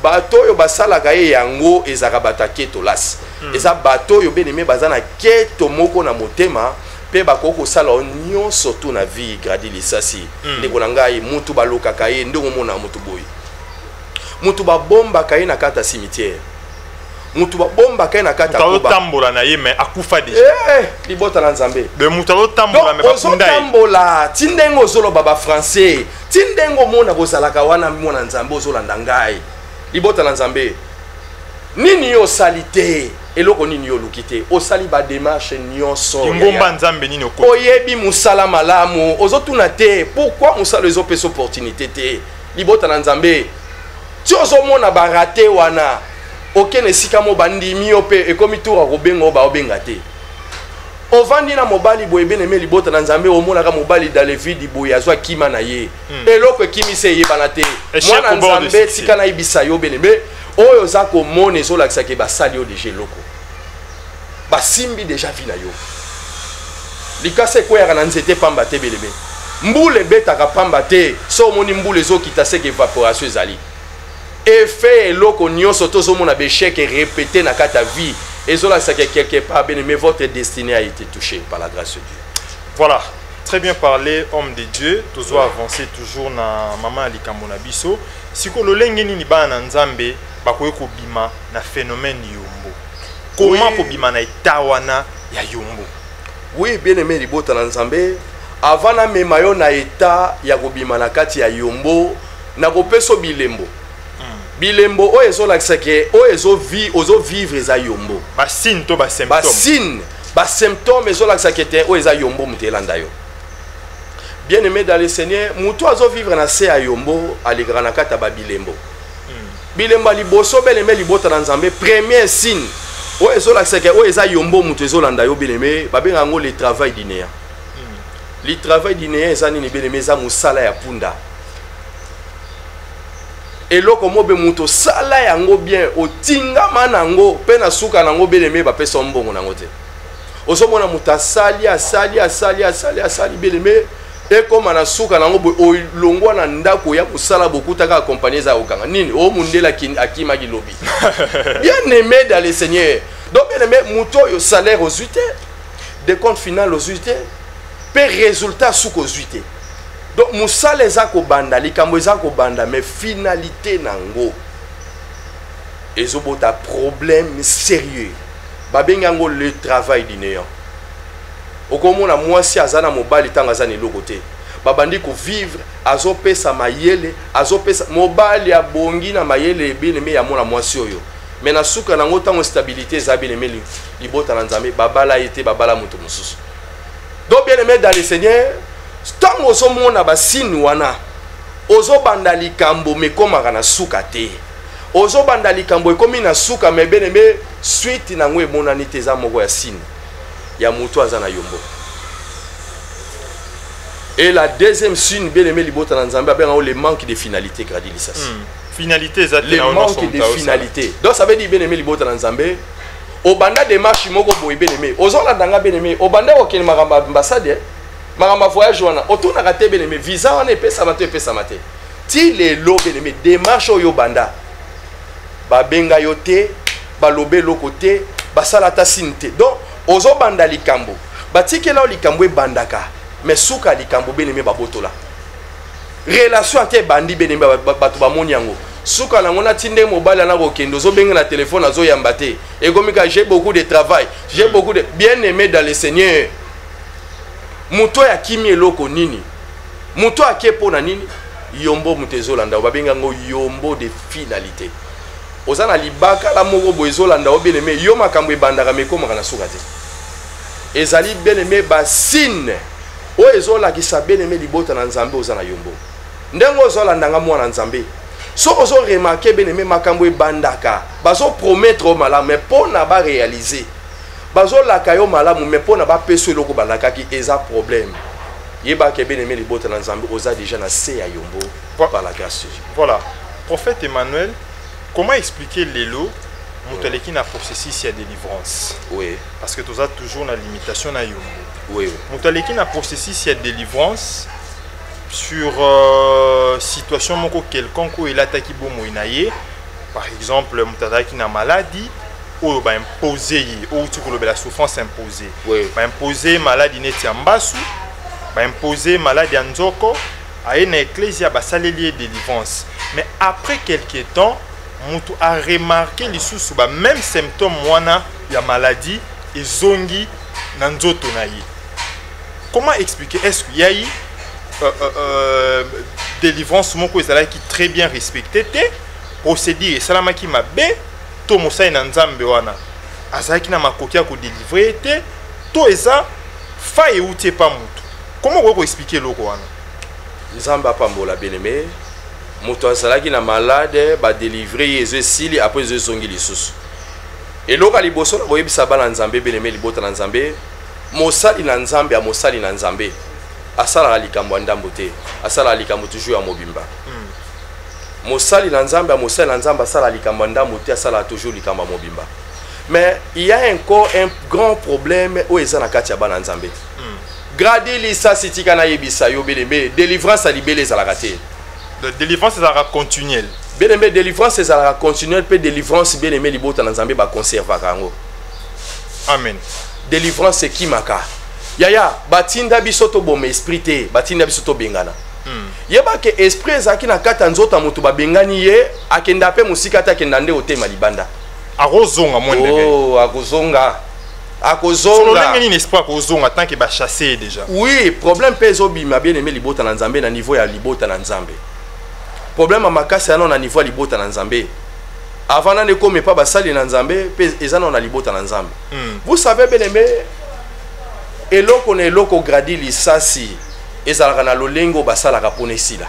bato oyo basalaka ye yango ezaka bato ya keto lasi eza bato oyo bien-aimé baza na keto moko na motema mpe bakoki kosala nyonso to na vie gradi lisasi ndeko na ngai mutu balokaka ye ndenge omona mutu boye mutu babombaka ye na kati ya cimetière mutu babombaka ye na kati ya koba tambola na ye mais akufa déjà libota na nzambe le mutu tambola mais bakunda ye tambola tindengo zoloba ba français tindengo mona bozalaka wana mona nzambe ozolanda ngai libota na nzambe nini yo salite eloko nini yo lukite osali ba démarche nyonso ngomba nzambe nini oko oyebi musala malamu ozotuna te pourquoi musala ezopesa opportunité te libota na nzambe ti ozomona barate wana okene esika mo bandimi yo mpe ekomi tour akobenga oyo baobenga te ovandi na mobali boye bien-aimé libota na nzambe omonaka mobali dans le vide boye azwa kima na ye eloko ekimisi eyebana te mwana nzambe tika nayebisa yo bien-aimé oyo oza komona ezolakisaka basali yo deja eloko basimbi deja vi na yo likasa ekweyaka na nzete pamba te bien-aimé mbula ebetaka pamba te so omoni mbula ezokita seke évaporation ezali effet eloko nyonso tozomona besheke répété na kati ya vie ezolakisaka quelque part bien-aimé votre destinée a été touchée par la grâce de Dieu. Voilà, très bien parlé homme de Dieu tozo avancer toujours na mama likambo na biso siko lolenge nini bana nzambe bakoye kobima na phénomène yombo comment kobima na etawana ya yombo. Oui bien-aimé libota na nzambe avant na mema yo na eta ya kobima na kati ya yombo na kopeso bilembo bilembo oyo ezolakisake oyo ozovivre eza yombo basine to basymptôme basine basymptôme ezolakisake te oyo eza yombo moto elanda yo bien-aimé dans le Seigneur moto azovivre na se ya yombo alekaka na kati ya babilembo bilembo liboso bien-aimé libota na nzambe premier signe oyo ezolakisake oyo eza yombo moto ezolanda yo bien-aimé babenga yango le travail dinéa le travail dinéa eza nini bien-aimé eza mosala ya punda eloko mobe muto sala yango bien otingama nango pe na suka nango bien-aimé bapesa mbongo nango te ozomona muto asali bien-aimé ekoma na suka nango olongwa na ndako ya kosala bokutaka accompagner za okanga nini o mundela akima gilobi bien-aimé dans le Seigneur donc bien-aimé muto yo salaire aux uité de compte final aux uité pe résultat suko zuité. Donc musala eza kobanda likambo eza kobanda mais finalité nango ezobota problème sérieux babengango le travail du néant okomona mwasi azana mobali tanga azana eloko te babandi ko vivre azopesa mayele azopesa mobali abongi na mayele bien-aimé ya mona mwasi oyo mais na suka nango tango stabilité eza bien-aimé libota na nzambe babala ete babala moto mosusu. Donc bien-aimé dans le Seigneur tant ozomona basini wana ozobanda likambo mekomaka na suka te ozobanda likambo ekomi na suka mais bien-aimé suite nango emonani te eza moko ya sini ya moto aza na yombo. Et la deuxième signe bien-aimé libota na nzambe abenga le manque de finalité gradi lisasi finalité eza le manque de finalité. Donc ça veut dire bien-aimé libota na nzambe obanda démarche moko boye bien-aimé ozolanda nga bien-aimé obanda okende makambo ambassade makambo voyage wana otunaka te bien-aimé visa wana epesama te epesama te ti lelo bien-aimé démarche oyo banda babenga yo te balobe eloko te basala ta sine te donc ozobanda likambo batikela likambo ebandaka mais suka likambo bien-aimé babotola relation ate bandi bien-aimé bato bamoni yango suka nango nati nde mobali ana kokende ozobenga na telefone azoyamba te ekomika j'ai beaucoup de travail j'ai beaucoup de bien-aimé dans le Seigneur muto ya kimi eloko nini muto ake pona nini yombo muto ezolanda babenga ngo yombo de finalité ozana libaka la moko bo ezolanda o bien-aimé yo makambo ebandaka mekomaka na suka te ezali bien-aimé basine o ezolakisa bien-aimé libota na nzambe ozana yombo ndengo ozolanda nga mwana nzambe so ozo remarquer bien-aimé makambo ebandaka bazo promettre malamu mais pona ba réaliser bazo laka yo malamu mais pona ba peso eloko balaka ki eza problème yeba ke bien-aimé libota na nzambe oza déjà na se ya yombo par la grâce de Dieu. Voilà, prophète Emmanuel, comment expliquer lelo Moutaleki na processus ya délivrance. Oui. Parce que tu as toujours la limitation na yombo. Oui. Moutaleki na processus ya délivrance sur situation moko quelconque où il attaque bomo inaye. Par exemple, Moutaleki na maladie ou ba imposer ou tu ko la souffrance imposée. Oui. Ba imposer maladie neti ambasu, ba imposer maladie anzoko, aye na ecclesia ba saleli délivrance. Mais après quelques temps, Moutou a remarqué les sous même symptôme wana ya maladie et zongi nanzoto naïe. Comment expliquer? Est-ce qu'il y a eu délivrance moko ezala qui très bien respecté te procédure et salama qui m'a bé to mosai na nzambe wana azala qui na makoki ya ko délivrer te to eza fa e outé pas mutu. Comment on peut expliquer loko wana? Nzamba pambola bien-aimé. Moto azalaki na malade ba délivrer yezo sili après yezo zongi lisusu. Et loka liboso na boyebisa bana nzambe beleme libota na nzambe mosali na nzambe a mosali na nzambe asala likambo ndambo te asala likambo toujours ya mobimba. Mosali na nzambe a mosali na nzambe asala likambo ndambo te asala toujours likambo mobimba. Mais il y a encore un grand problème où eza na kati ya bana nzambe. Gradi lisa sitika na yebisa yo beleme délivrance a libélé ezalaka te. De délivrance ezalaka continuelle. Bien aimé délivrance ezalaka continuelle pe délivrance bien aimé libota na nzambe ba conserva kango. Amen. Délivrance c'est kimaka. Yaya batinda bisoto bom esprit te batinda bisoto bengana. Yeba ke esprit ezaki na kata nzota mutu ba bengani ye akenda pe musika ta kenda nde otema libanda. Akozonga mwende. Oh akozonga. Akozonga. Solo espoir akozonga tant que ba chasser déjà. Oui, problème pe ezobima bien aimé libota na nzambe na niveau ya libota na nzambe. Problème à makasi na niveau libota na nzambe. Avant na ne comme pas basali na nzambe, pe ezana na libota na nzambe. Vous savez bien aimé eloko na eloko gradi lisasi ezalaka na lolengo basala ka ponesila.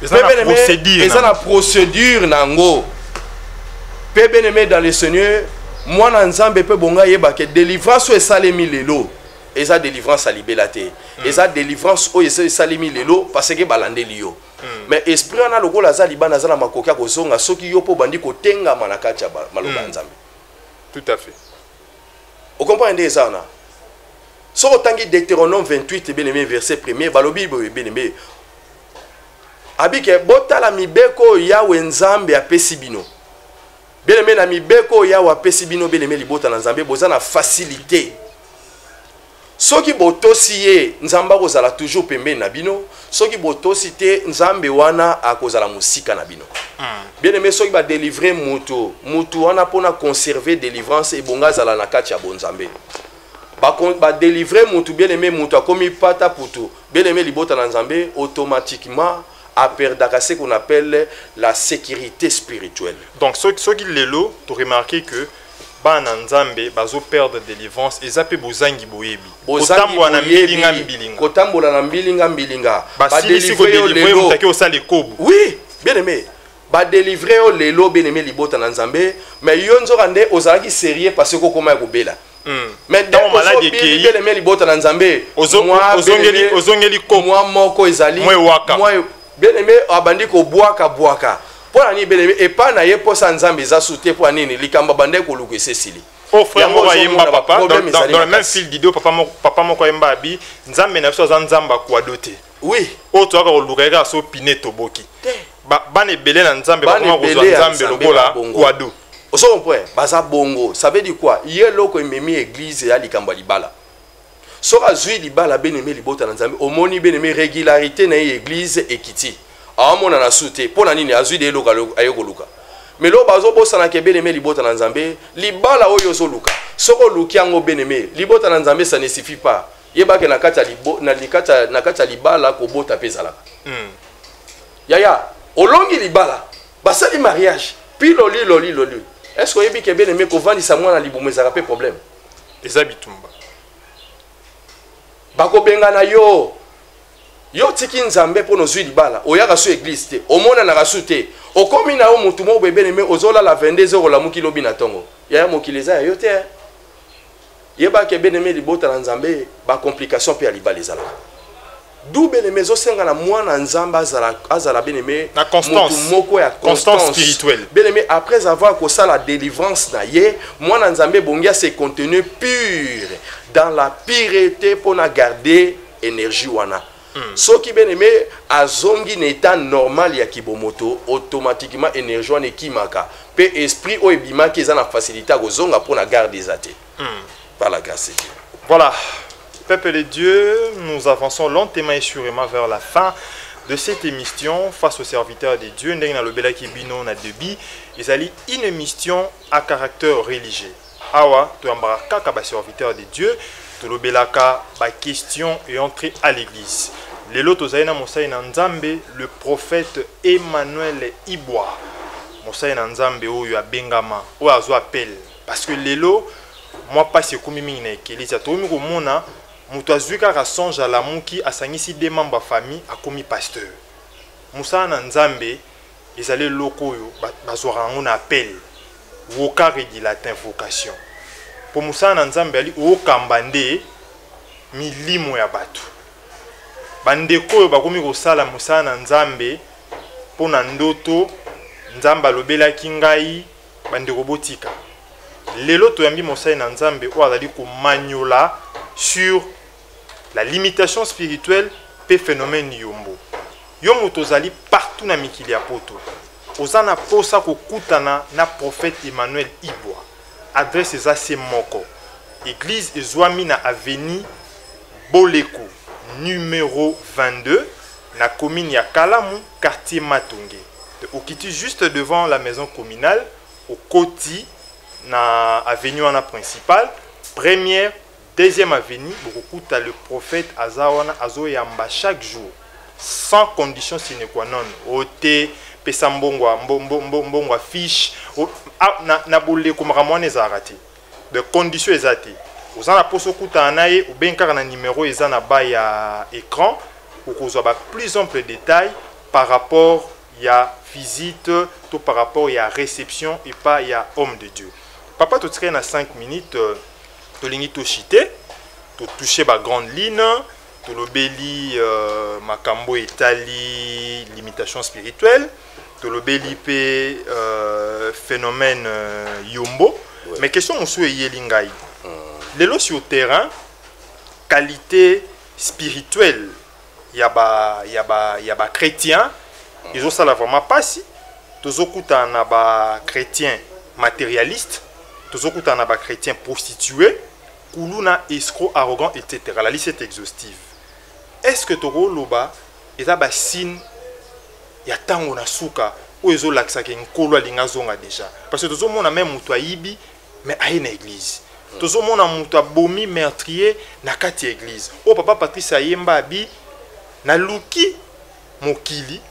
Ezana procédure nango. Pe bien aimé dans le Seigneur, moi na nzambe pe bonga yeba ke délivrance o esalemi lelo. Eza délivrance à libélaté. Eza délivrance o esalemi lelo parce que balande liyo. Mais esprit na lokola za libana za na makokia kozonga soki yo po bandi kotenga manakati ya maloba nzambe. Tout à fait. Vous comprenez ça na? So tangi Deutéronome 28 bien-aimé verset 1er balobi bien-aimé. Abike botala mibeko ya wenzambe apesi bino. Bien-aimé na mibeko ya wa apesi bino bien-aimé libota na nzambe boza na facilité. Soki botosi ye nzamba kozala toujours pembeni na bino soki botosi te nzambe wana akozala musika na bino. Bien aimé soki ba délivrer mutu wana pona conserver délivrance et bonga zala na kati ya bonzambe. Ba délivrer mutu bien aimé mutu akomi pata putu. Bien aimé libota na nzambe automatiquement a perdre ce qu'on appelle la sécurité spirituelle. Donc soki lelo tu remarqué que bana nzambe bazo perdre délivrance ezape bozangi boyebi kotambola na mbilinga mbilinga kotambola na mbilinga mbilinga ba délivrer lelo mutaki osala kobo. Oui bien aimé ba délivrer o lelo bien aimé libota na nzambe mais yo nzoka nde ozalaki sérieux parce que kokoma ko bela mais dans maladie qui bien aimé libota na nzambe ozongeli ko moi moko ezali moi bien aimé abandi ko bwaka pour ani beleme et pas na ye posa nzambe za souté pour nini likamba bande ko luku esesili. Oh frère mo yemba papa dans le même fil d'idée papa moko yemba abi nzambe na biso za nzamba ko adoter. Oui. O to ka lukaka so pineto boki. Ba ne belé na nzambe ba ko zo nzambe lokola ko ado. Oso comprend baza bongo ça veut dire quoi? Ye loko ememi église ya likamba libala. So azui libala beneme libota na nzambe omoni beneme régularité na église ekiti. Amona na souté pona nini azui de loka ayoko luka mais lo bazo bosana ke beneme libota na nzambe libala oyo zo luka soko lukiango beneme libota na nzambe ça ne suffit pas yeba ke na kata na kata libala ko bota pezala yaya olongi libala basali mariage puis loli est-ce que yebi ke beneme ko vandi sa mwana libumeza ka pe problème ezabitumba bako bengana yo tiki nzambe po nozwi libala oyaka so église te omona na rasu te okomi na o mutu mo bebe neme ozola la 22 euros la mukilo bina tongo ya mokileza yo te yeba ke beneme libota na nzambe ba complication pe ya libala ezala d'où bien-aimé osenga na mwana nzamba azala bien-aimé na constance moko ya constance spirituelle bien-aimé après avoir que la délivrance na ye mwana nzambe bongia ses contenus purs dans la pureté pour na garder énergie wana soki bien-aimé azongi na état normal ya kibomoto automatiquement énergie wana ekimaka pe esprit o ebimaki eza na facilité kozonga pour na garder ezate par la grâce de Dieu. Voilà, peuple de Dieu, nous avançons lentement et sûrement vers la fin de cette émission face aux serviteurs de Dieu. Nous avons une émission à caractère religieux. Awa, tu as serviteurs de Dieu, tu as question et entrée à l'église. Lelo tozaina Moussa Nzambe, le prophète Emmanuel Ibwa. Moussa Nzambe oyo ya Bengama, oyo azo appel parce que lelo moi pas c'est comme mimi na église to mi ko mona muto azuka ka songe la muki asangisi des membres famille akomi pasteur. Moussa Nzambe ezali loko yo bazora ngona appel woka redilat invocation. Pour Moussa Nzambe ali o kambande milimo ya batu. Bandeko bakomi kosala Moussa Nzambe pona ndoto Nzamba lobela kingai bandeko botika. Lelo toyambi Moussa Nzambe o azali ko maniola sur la limitation spirituelle pe phénomène yombo. Yomo tozali partout na mikili ya poto. Ozana posa ko kutana na prophète Emmanuel Ibwa. Adresse eza se moko. Église ezwami na avenue Boleko numéro 22 na commune ya Kalamu quartier Matonge. Au kiti juste devant la maison communale au côté na avenue wana principale première deuxième avenue beaucoup le prophète Azawana azoyamba chaque jour sans condition sine qua non ote pesa mbongwa fiche na boleko makamwana ezarati de conditions ezate ozana poso kuta naye ou bien car na numéro ezana ba ya écran ou kozwa ba plus ample détail par rapport ya visite tout par rapport à réception et pas à homme de Dieu. Papa, tu serais dans 5 minutes, tu l'as tout chité, tu touché ma grande ligne, tu l'obéli Makambo Italie, limitation spirituelle, tu l'obéli phénomène Yombo. Ouais. Mais question, on souhaite Yelingai. Les lots sur le terrain, qualité spirituelle, il y a ba chrétien. Ils ont ça vraiment pas si. Tous okuta na ba chrétien matérialiste, tous okuta na ba chrétien prostitué, kuluna escroc arrogant etc. La liste est exhaustive. Est-ce que toko loba eza ba signe ya tango na suka ou ezo laksa ke nkolo alinga zonga déjà parce que tous mona même mutu ayibi mais aye na église. Tous mona mutu abomi meurtrier na kati église. O papa Patrice Ayemba abi na luki mokili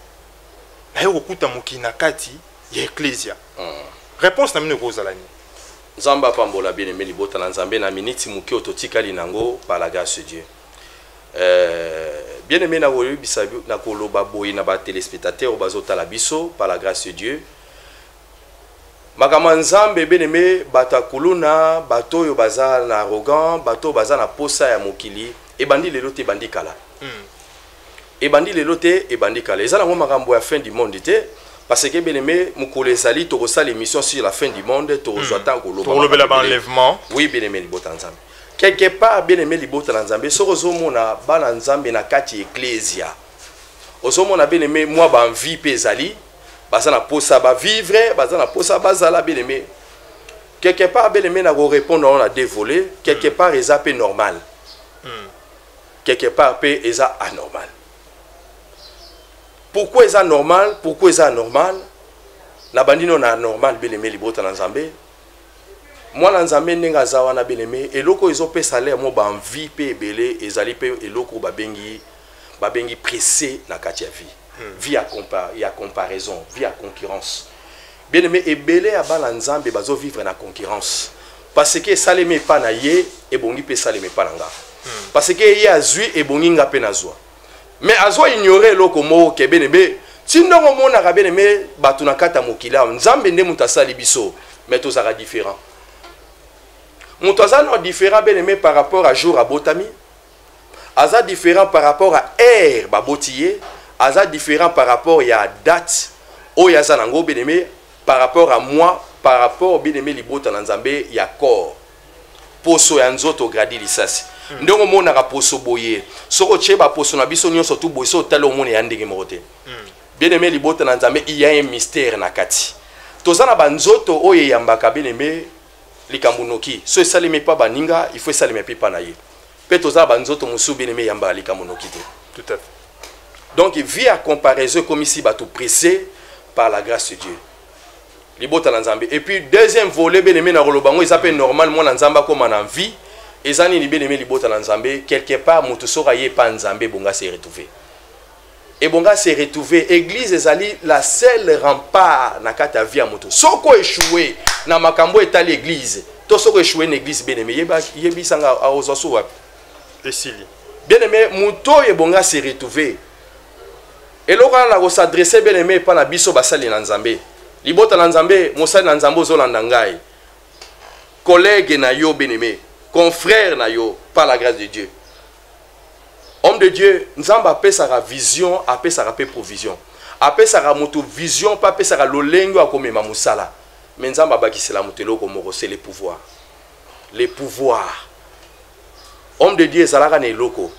na yokuta mokina kati ya ecclesia. Réponse na mine kozalani. Nzamba pambola bien aimé libota na Nzambe na miniti muki ototikali nango par la grâce de Dieu. Bien aimé na koyo bisabi na koloba boyi na ba téléspectateurs bazotala biso par la grâce de Dieu. Makama Nzambe bien aimé batakuluna bato yo baza na arrogant bato baza na posa ya mokili e bandi lelo te bandi kala. Et bandi le loté et bandi kala. Ils ont makambo à fin du monde té parce que bien aimé mukole sali to ça l'émission sur la fin du monde to zoata ko loba. To loba l'enlèvement. Oui bien aimé libota Nzambe. Quelque part bien aimé libota Nzambe sorozo mona bana Nzambe na kati ecclesia. Ozo mona bien aimé moi ba vie pezali bazana posa ba vivre bazana posa bazala bien aimé. Quelque part bien aimé na go répondre on a dévolé quelque part eza peu normal. Quelque part peu eza anormal. Pourquoi est-ce normal? Pourquoi est-ce normal? Na bandino na normal beleme libota na Nzambe. Moi na Nzambe nenga zawa na beleme eloko ezo pe salaire mo ba envie pe belé ezali pe eloko ba bengi pressé na kati ya vie. Vie à comparaison, vie à concurrence. Bien-aimé ebele ya bana Nzambe bazo vivre na concurrence. Parce que saleme pa na ye e bongi pe saleme pa na nga. Parce que ye azui e bongi nga pe na zwa. Mais azo ignorer loko mo ke benebe tindongo mona ka benebe batu na kata mokila Nzambe nde muta sali biso mais to sera différent muta za no différent benebe par rapport à jour à botami aza différent par rapport à air babotiye, aza différent par rapport à date oyo aza nango bien-aimé, par rapport à moi, par rapport bien-aimé libota na Nzambe ya corps poso ya nzoto gradi lisasi ndongo monaka poso boye soko cheba poso na biso nyonso tu boye so talo mona ya ndenge mote bien-aimé libota na Nzambe il y a un mystère na kati tozana banzoto oyo yambaka bien-aimé likambunoki so esalemi pa baninga il faut esalemi pa na ye pe tozana banzoto musu bien-aimé yamba likambunoki te tout à fait. Donc via comparaison comme ici bato pressé par la grâce de Dieu libota na Nzambe. Et puis deuxième volet bien-aimé na rolobango ils appellent normalement na Nzamba comme en vie ezani ni bien-aimé libota na Nzambe quelque part moto sora ye pa Nzambe bonga se retrouver et bonga se retrouver église ezali la seule rempart na kata via moto soko échoué na makambo etali église to soko échoué na église bien-aimé yebi sanga a ozoso wapi Esili bien-aimé moto ye bonga se retrouver et lokana na ko s'adresser bien-aimé pa na biso basali na Nzambe libota na Nzambe mosali na Nzambe ozolanda ngai collègue na yo bien-aimé confrère na yo par la grâce de Dieu homme de Dieu Nzambe apesaka vision apesaka pe provision apesaka moto vision pa apesaka lolengo akomema musala mais Nzambe abakisela moto eloko moko c'est le pouvoir homme de Dieu ezalaka na eloko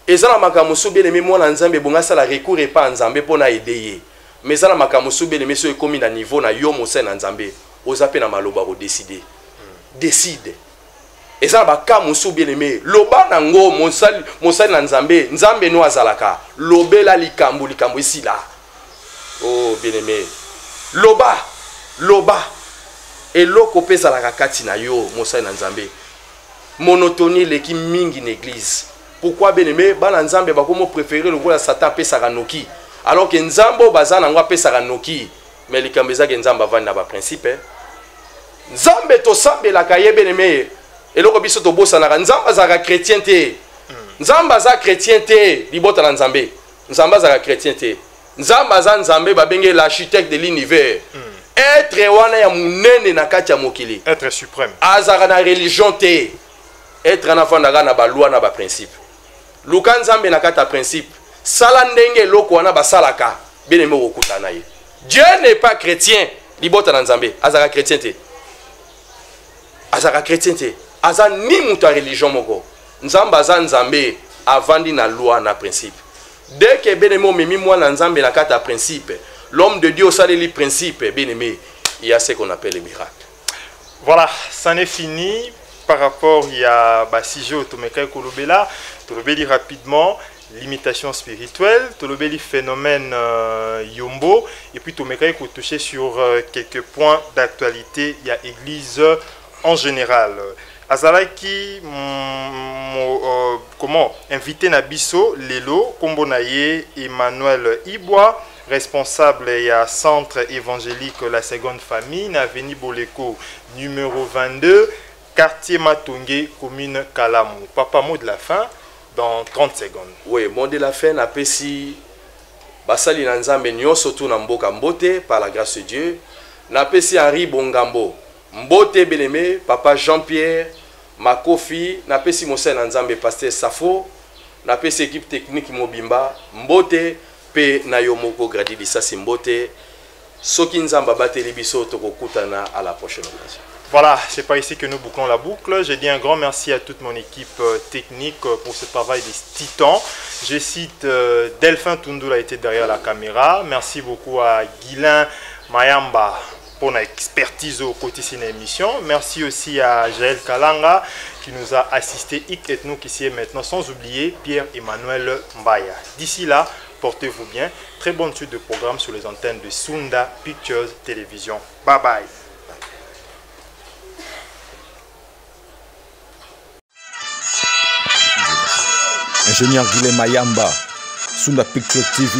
ezala makambo so bien-aimé mwana Nzambe bonga sala recours pa Nzambe pona aider mais ezala makambo so bien-aimé so ekomi na niveau na yo mosali na Nzambe oza pe na maloba ko décider décide ezala bakamu so bien-aimé loba nango mosali na Nzambe no azalaka lobela likambo esila oh bien-aimé loba eloko pe ezalaka kati na yo mosali na Nzambe monotonie leki mingi na église. Pourquoi bien-aimé bana Nzambe bakomo préférer le roi Satan pesaka noki alors que Nzambo bazana ngwa pesaka noki mais likambo ezaka Nzamba vandi na ba principe Nzambe to sambela ka ye bien-aimé eloko biso to bosa na Nzamba za chrétien te Nzamba za chrétien te libota na Nzambe Nzamba za chrétien te Nzamba za Nzambe babenge l'architecte de l'univers être wana ya munene na kati ya mokili être suprême azaka na religion te être na fandaka na ba loi na ba principe luka Nzambe na kata principe sala ndenge loko wana basalaka bien-aimé okutana ye Dieu n'est pas chrétien libota na Nzambe azaka chrétien te aza ni mutu a religion moko Nzambe aza Nzambe avandi na loi na principe dès que bien-aimé omemi mwana Nzambe na kata principe l'homme de Dieu osaleli principe bien-aimé il y a ce qu'on appelle le miracle. Voilà, ça n'est fini par rapport à Basijo Otomeka Kolobela. Tolobeli rapidement l'imitation spirituelle, Tolobeli phénomène Yombo, et puis Tomeka est touché sur quelques points d'actualité. Il y a Église en général. Azalaki, comment invité Nabiso, Lelo, Kombonaye, Emmanuel Ibois, responsable et à centre évangélique La Seconde Famille, Naveni Boleko, numéro 22, quartier Matongé, commune Kalamou. Papa, mot de la fin dans 30 secondes. Oui, mot de la fin, napesi basali na Nzambe nyonso tu na mboka mbote par la grâce de Dieu. Napesi Henri Bongambo, mbote bien-aimé, papa Jean-Pierre, Makofi, napesi mosali na Nzambe pasteur Safo, napesi équipe technique Mobimba, mbote pe na yo moko gradi lisasi mbote. Soki Nzamba bateli biso tokokutana à la prochaine occasion. Voilà, c'est par ici que nous bouclons la boucle. Je dis un grand merci à toute mon équipe technique pour ce travail des titans. Je cite Delphin Tundula était derrière la caméra. Merci beaucoup à Guilain Mayamba pour l'expertise au quotidien de l'émission. Merci aussi à Jaël Kalanga qui nous a assisté, et nous qui ici et maintenant, sans oublier Pierre-Emmanuel Mbaya. D'ici là, portez-vous bien. Très bonne suite de programmes sur les antennes de Sunda Pictures Télévision. Bye bye. Ingénieur Guilhem Mayamba, Sunda Picture TV.